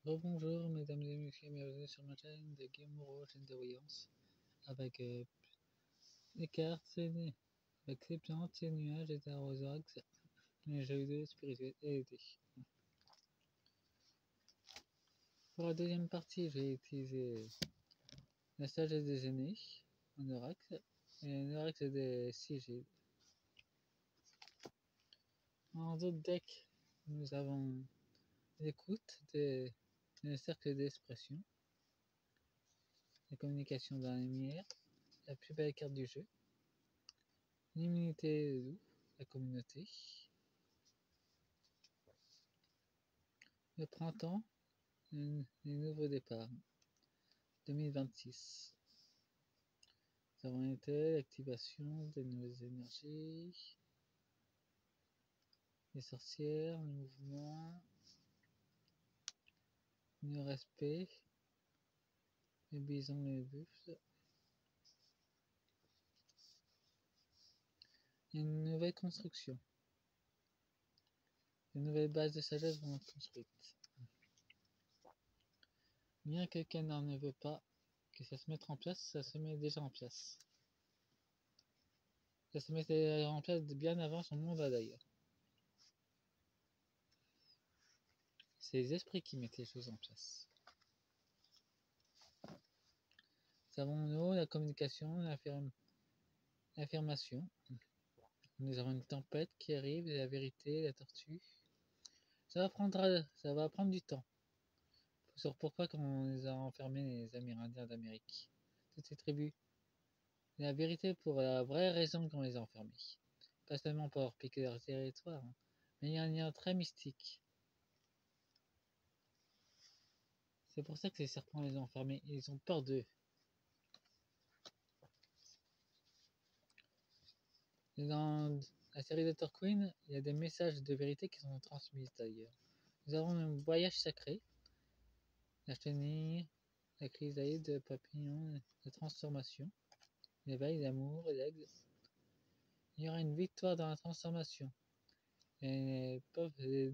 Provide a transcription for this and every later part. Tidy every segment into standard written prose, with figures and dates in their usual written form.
Rebonjour mesdames et messieurs, bienvenue sur ma chaîne de Gamero, chaîne de voyance, avec les cartes, avec les plantes, les nuages, les arrosages, les jeux vidéo spirituels et les dés. Pour la deuxième partie, j'ai utilisé la sagesse des aînés en oracle et l'oracle des sigiles. En d'autres decks, nous avons l'écoute, le cercle d'expression, la communication dans la lumière, la plus belle carte du jeu, l'immunité loup, la communauté, le printemps, les nouveaux départs 2026. Nous avons été l'activation des nouvelles énergies, les sorcières, le mouvement, le respect, les bisons et les buffles, et une nouvelle construction. Les nouvelles bases de sagesse vont être construites. Bien que Canard ne veut pas que ça se mette en place, ça se met déjà en place. Ça se mettait en place bien avant son mandat d'ailleurs. C'est les esprits qui mettent les choses en place. Nous avons en haut la communication, l'affirmation. Nous avons une tempête qui arrive, la vérité, la tortue. Ça va prendre du temps. Sur pourquoi quand on les a enfermés, les Amérindiens d'Amérique, toutes ces tribus. La vérité pour la vraie raison qu'on les a enfermés. Pas seulement pour leur piquer leur territoire, hein, mais il y a un lien très mystique. C'est pour ça que les serpents les ont enfermés, ils ont peur d'eux. Dans la série de Queen, il y a des messages de vérité qui sont transmis d'ailleurs. Nous avons un voyage sacré, la chenille, la chrysalide, le papillon, la transformation, l'éveil, l'amour, l'aigle. Il y aura une victoire dans la transformation. Les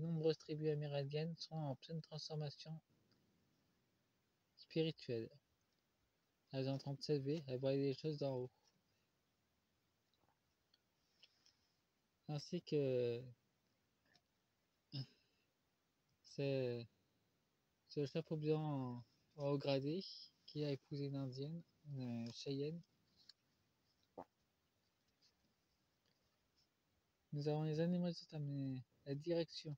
nombreuses tribus amérindiennes sont en pleine transformation spirituelle. Elles sont en train de s'élever, elles voient les choses d'en haut. Ainsi que c'est le chapeau blanc en haut gradé qui a épousé une indienne, une Cheyenne. Nous avons les animaux de totem, la direction.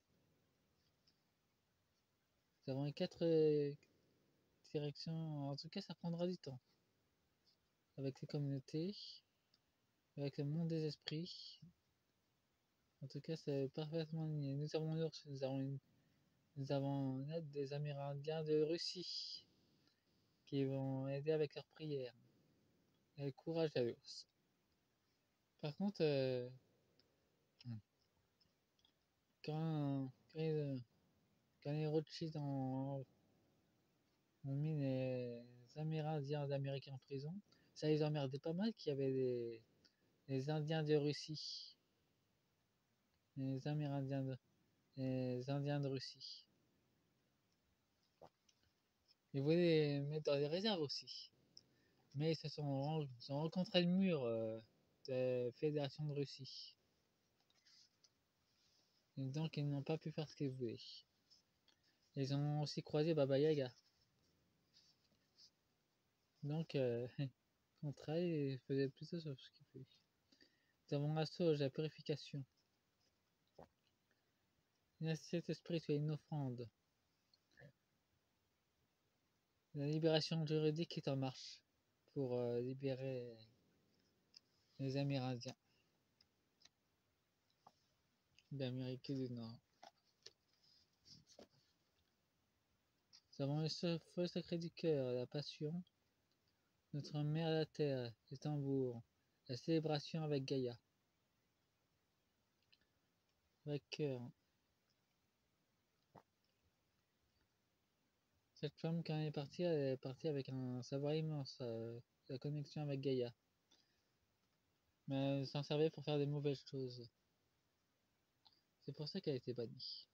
Nous avons les 4 directions, en tout cas ça prendra du temps. Avec les communautés, avec le monde des esprits. En tout cas c'est parfaitement aligné. Nous avons l'ours, nous avons l'aide des Amérindiens de Russie qui vont aider avec leurs prières. Et le courage à l'ours. Par contre, quand les Rothschild ont mis les Amérindiens d'Amérique en prison, ça les emmerdait pas mal qu'il y avait les Indiens de Russie, les Indiens de Russie. Ils voulaient les mettre dans les réserves aussi. Mais ils ont rencontré le mur de la Fédération de Russie. Et donc ils n'ont pas pu faire ce qu'ils voulaient. Ils ont aussi croisé Baba Yaga. Donc, contre elle, il faisait plutôt sur ce qu'il fait. Nous avons la sauge, la purification. Une assiette spirituelle, une offrande. La libération juridique est en marche pour libérer les Amérindiens d'Amérique du Nord. Nous avons le feu sacré du cœur, la passion, notre mère la terre, les tambours, la célébration avec Gaïa. Avec cœur. Cette femme, quand elle est partie avec un savoir immense, la connexion avec Gaïa. Mais elle s'en servait pour faire des mauvaises choses. C'est pour ça qu'elle a été bannie.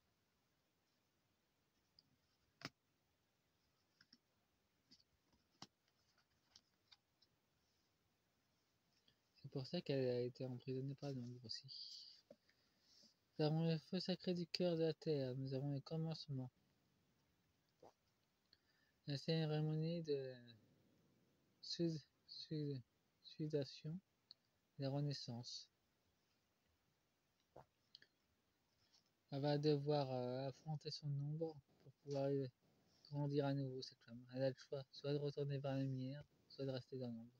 pour ça qu'elle a été emprisonnée par l'ombre aussi. Nous avons le feu sacré du cœur de la terre, nous avons le commencement. La cérémonie de sudation, la renaissance. Elle va devoir affronter son ombre pour pouvoir grandir à nouveau, cette femme. Elle a le choix, soit de retourner vers la lumière, soit de rester dans l'ombre.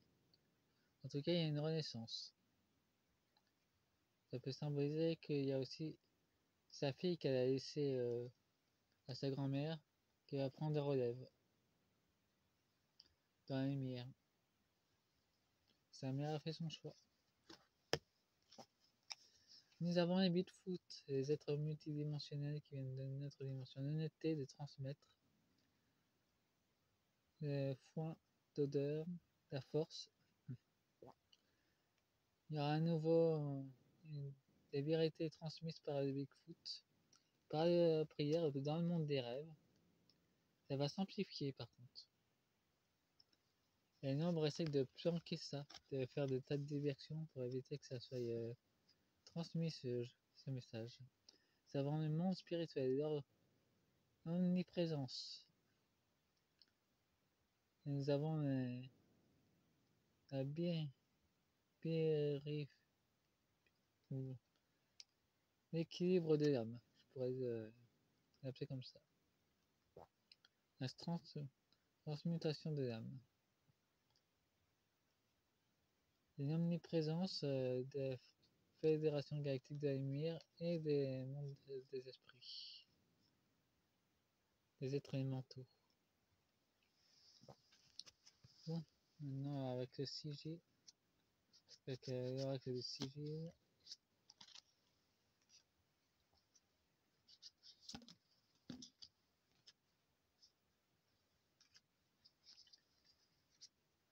En tout cas, il y a une renaissance. Ça peut symboliser qu'il y a aussi sa fille qu'elle a laissée à sa grand-mère, qui va prendre la relève dans la lumière. Sa mère a fait son choix. Nous avons les Bigfoot, les êtres multidimensionnels qui viennent de notre dimension. L'honnêteté de transmettre, le foin d'odeur, la force. Il y aura à nouveau des vérités transmises par les Bigfoot, par la prière dans le monde des rêves. Ça va s'amplifier par contre. Et l'ombre essaie de planquer ça, de faire de tas de diversions pour éviter que ça soit transmis ce message. C'est avant le monde spirituel, leur omniprésence. Et nous avons la l'équilibre de l'âme, je pourrais l'appeler comme ça. La transmutation de l'âme. L'omniprésence des fédérations galactiques de la lumière et des mondes des esprits, des êtres élémentaux. Bon, maintenant avec le sigil, avec l'oracle de sigil,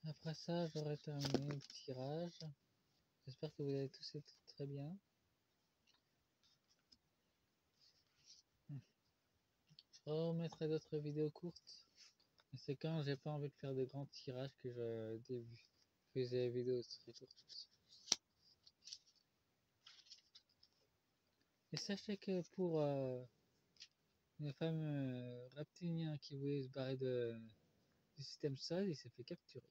après ça j'aurai terminé le tirage. J'espère que vous avez tous été très bien. Je remettrai d'autres vidéos courtes. C'est quand j'ai pas envie de faire de grands tirages que je faisais des vidéos très courtes. Et sachez que pour le fameux reptilien qui voulait se barrer du système sol, il s'est fait capturer.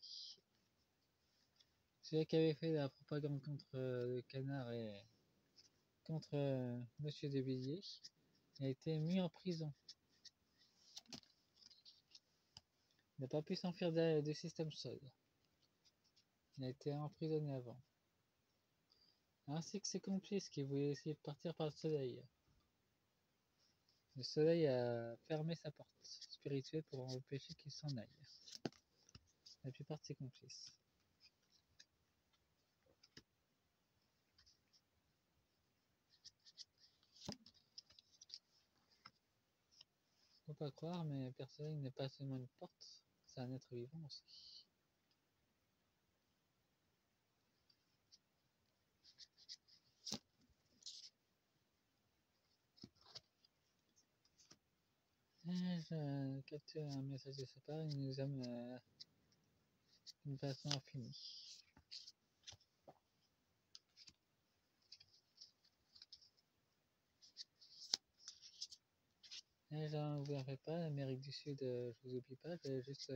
Celui qui avait fait la propagande contre le canard et contre Monsieur de Villiers a été mis en prison. Il n'a pas pu s'enfuir du système sol. Il a été emprisonné avant. Ainsi que ses complices qui voulaient essayer de partir par le soleil. Le soleil a fermé sa porte spirituelle pour empêcher qu'il s'en aille. La plupart de ses complices. Faut pas croire, mais personne n'est pas seulement une porte, c'est un être vivant aussi. Et je capture un message de sa part, il nous aime d'une façon infinie. Et je ne vous en fais pas, l'Amérique du Sud, je vous oublie pas, j'ai juste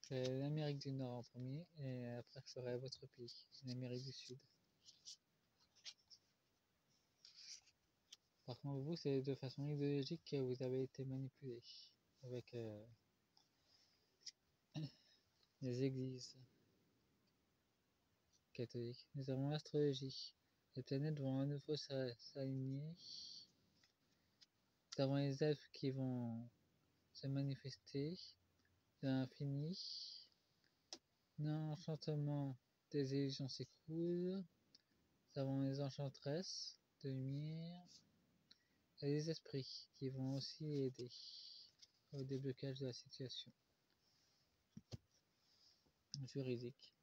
l'Amérique du Nord en premier, et après je ferai votre pays, l'Amérique du Sud. Par contre, vous, c'est de façon idéologique que vous avez été manipulé avec les églises catholiques. Nous avons l'astrologie. Les planètes vont à nouveau s'aligner. Nous avons les elfes qui vont se manifester de l'infini. L'enchantement des illusions s'écroule. Nous avons les enchantresses de lumière et les esprits qui vont aussi aider au déblocage de la situation juridique.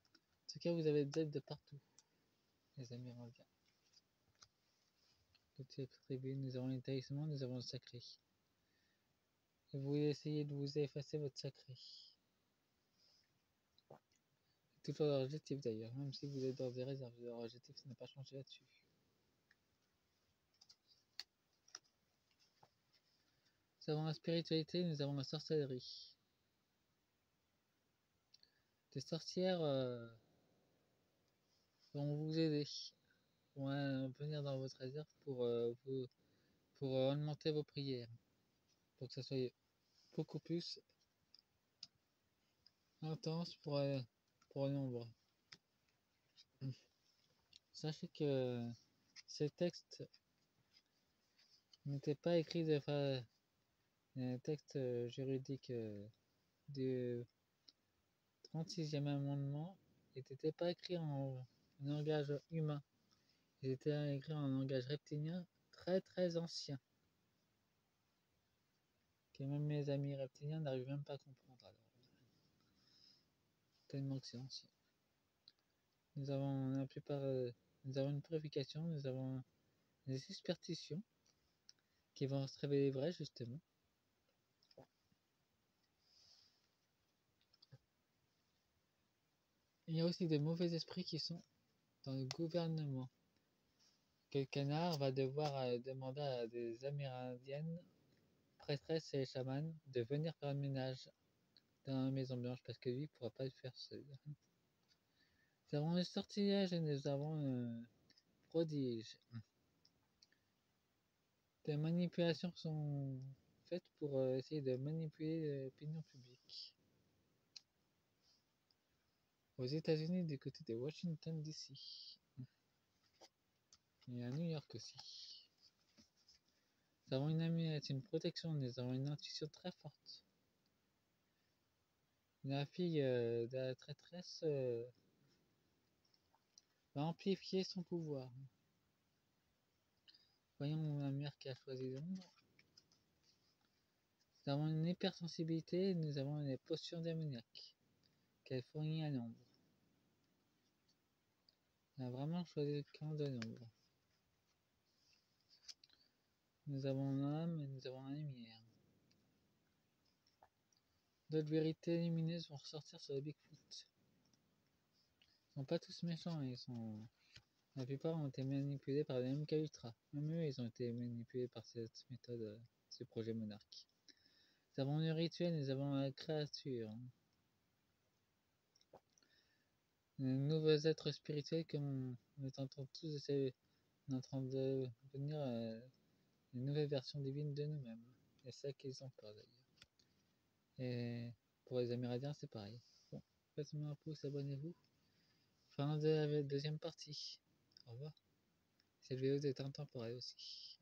En tout cas, vous avez des aides de partout, les Amérindiens. Toutes ces tribus, nous avons l'établissement, nous avons le sacré. Et vous essayez de vous effacer votre sacré. toujours leur objectif d'ailleurs, même si vous êtes dans des réserves, leur objectif n'a pas changé là-dessus. Nous avons la spiritualité, nous avons la sorcellerie. Des sorcières vont vous aider, vont venir dans votre réserve pour augmenter vos prières, pour que ça soit beaucoup plus intense pour le nombre. Sachez que ces textes n'étaient pas écrits de un texte juridique du 36e amendement n'était pas écrit en langage humain. Il était écrit en langage reptilien très ancien. Que même mes amis reptiliens n'arrivent même pas à comprendre alors. Tellement que c'est ancien. Nous avons la plupart, nous avons une purification, nous avons des superstitions qui vont se révéler vraies justement. Il y a aussi des mauvais esprits qui sont dans le gouvernement. Que le canard va devoir demander à des amérindiennes, prêtresses et chamans de venir faire le ménage dans la Maison Blanche parce que lui ne pourra pas le faire seul. Nous avons le sortilège et nous avons le prodige. Des manipulations sont faites pour essayer de manipuler l'opinion publique. Aux États-Unis, du côté de Washington DC. Et à New York aussi. Nous avons une amulette, une protection, nous avons une intuition très forte. La fille de la traîtresse va amplifier son pouvoir. Voyons la mère qui a choisi l'ombre. Nous avons une hypersensibilité, nous avons une potion démoniaque qu'elle fournit à l'ombre. Elle a vraiment choisi le camp de l'ombre. Nous avons l'âme et nous avons la lumière. D'autres vérités lumineuses vont ressortir sur le Bigfoot. Ils sont pas tous méchants, la plupart ont été manipulés par les MK Ultra. Même eux, ils ont été manipulés par cette méthode, ce projet monarque. Nous avons le rituel, nous avons la créature. Les nouveaux êtres spirituels que nous tentons tous d'essayer, on est en train de devenir une nouvelle version divine de nous-mêmes. Et c'est ça qu'ils ont peur d'ailleurs. Et pour les Amérindiens, c'est pareil. Bon, faites-moi un pouce, abonnez-vous. Fin de la deuxième partie. Au revoir. Cette vidéo est intemporelle aussi.